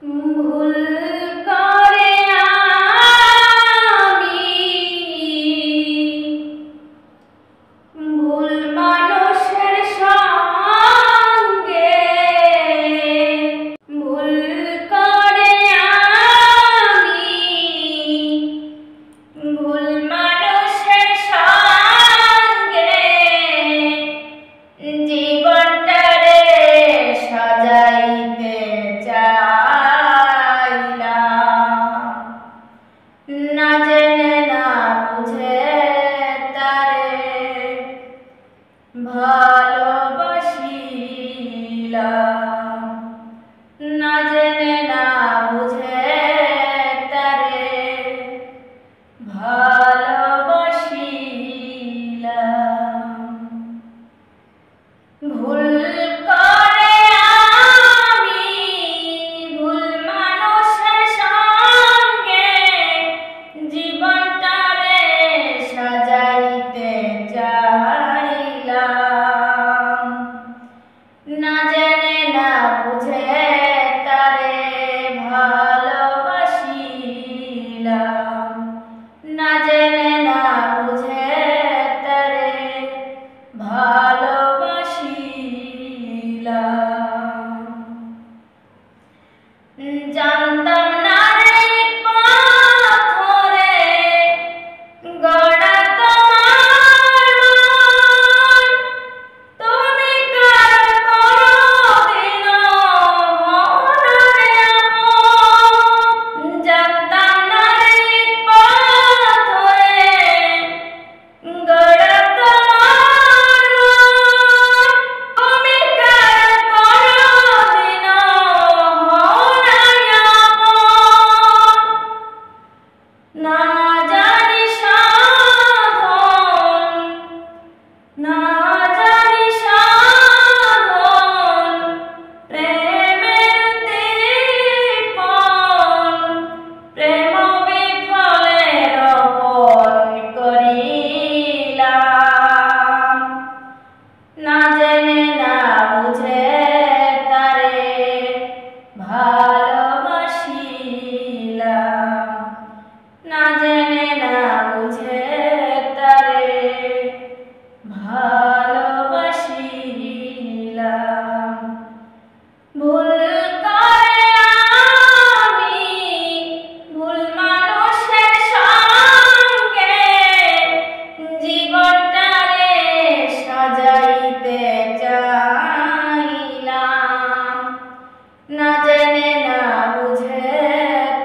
ভুল করে আমি ভুল মানুষের সঙ্গে ভুল করে আমি ভুল মানুষের সঙ্গে জীবনটারে সাজাইতে না জেনে না বুঝে তারে ভালোবাসিলাম না জেনে না বুঝে তারে ভালোবাসিলাম ভুল না জেনে না বুঝে তারে ভালোবাসিলাম না জেনে না বুঝে তারে ভালোবাসিলাম জানতাম না রে পাথরে গড়া না জেনে না বুঝে তারে ভালোবাসিলাম না জেনে না বুঝে তারে ভালোবাসিলাম ভুল করে আমি ভুল মানুষের সঙ্গে জীবনটারে সাজাইতে চাইলাম না জেনে না বুঝে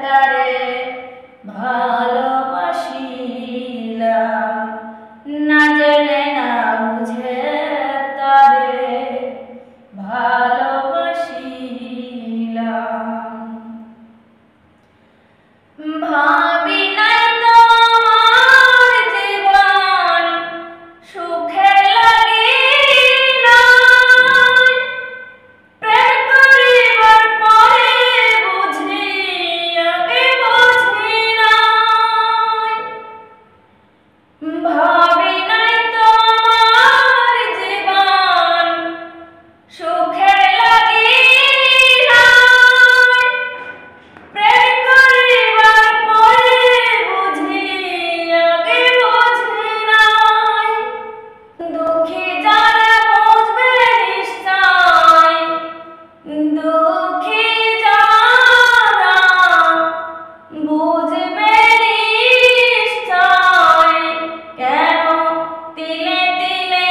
তারে ভালোবাসিলাম না জেনে না বুঝে তারে ভালোবাসিলাম ভাবি নাই তোমার জীবন সুখে লাগি নাই প্রেম করিবার পরে বুঝি আগে বুঝি নাই ভাবি নাই তোমার জীবন সুখে লাগি নাই প্রেম করিবার পরে বুঝি আগে বুঝি নাই দুঃখী যারা বুঝবে নিশ্চয় দুঃখী যারা বুঝবে নিশ্চয় কেন তিলে তিলে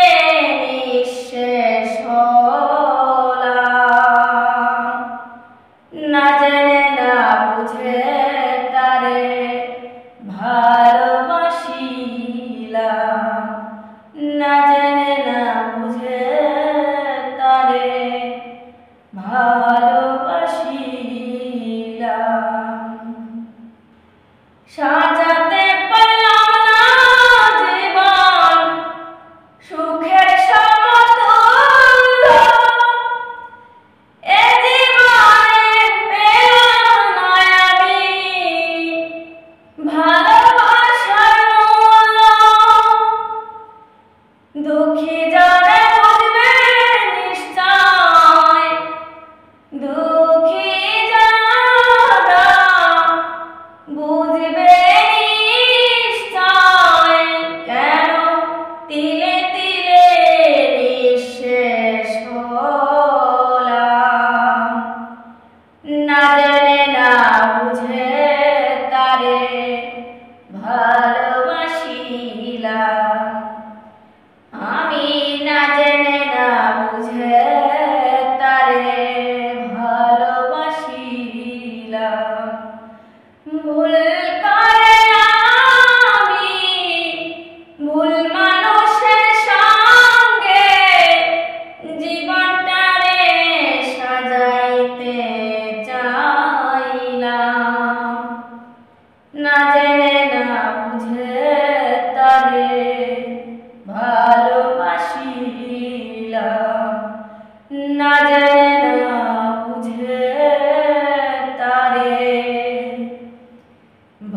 নিঃশেষ হলাম না জেনে না বুঝে তারে ভালোবাসিলাম না জেনে না বুঝে তারে ভালোবাসিলাম সাজাতে পারলাম না জীবন সুখের সমতুল্য এ জীবনে পেলাম না আমি ভালোবাসার মূল্য দুঃখী যারা বুঝবে নিশ্চয় দুঃখী যারা না জেনে না বুঝে তারে ভালোবাসিলাম। আমি না জেনে না বুঝে তারে ভালোবাসিলাম। ভুল করে আমি ভুল মানুষের সঙ্গে জীবনটারে সাজাইতে চাইলাম। না জেনে না বুঝে তারে ভালোবাসিলাম। না জেনে না বুঝে তারে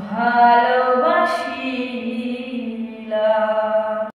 ভালোবাসি।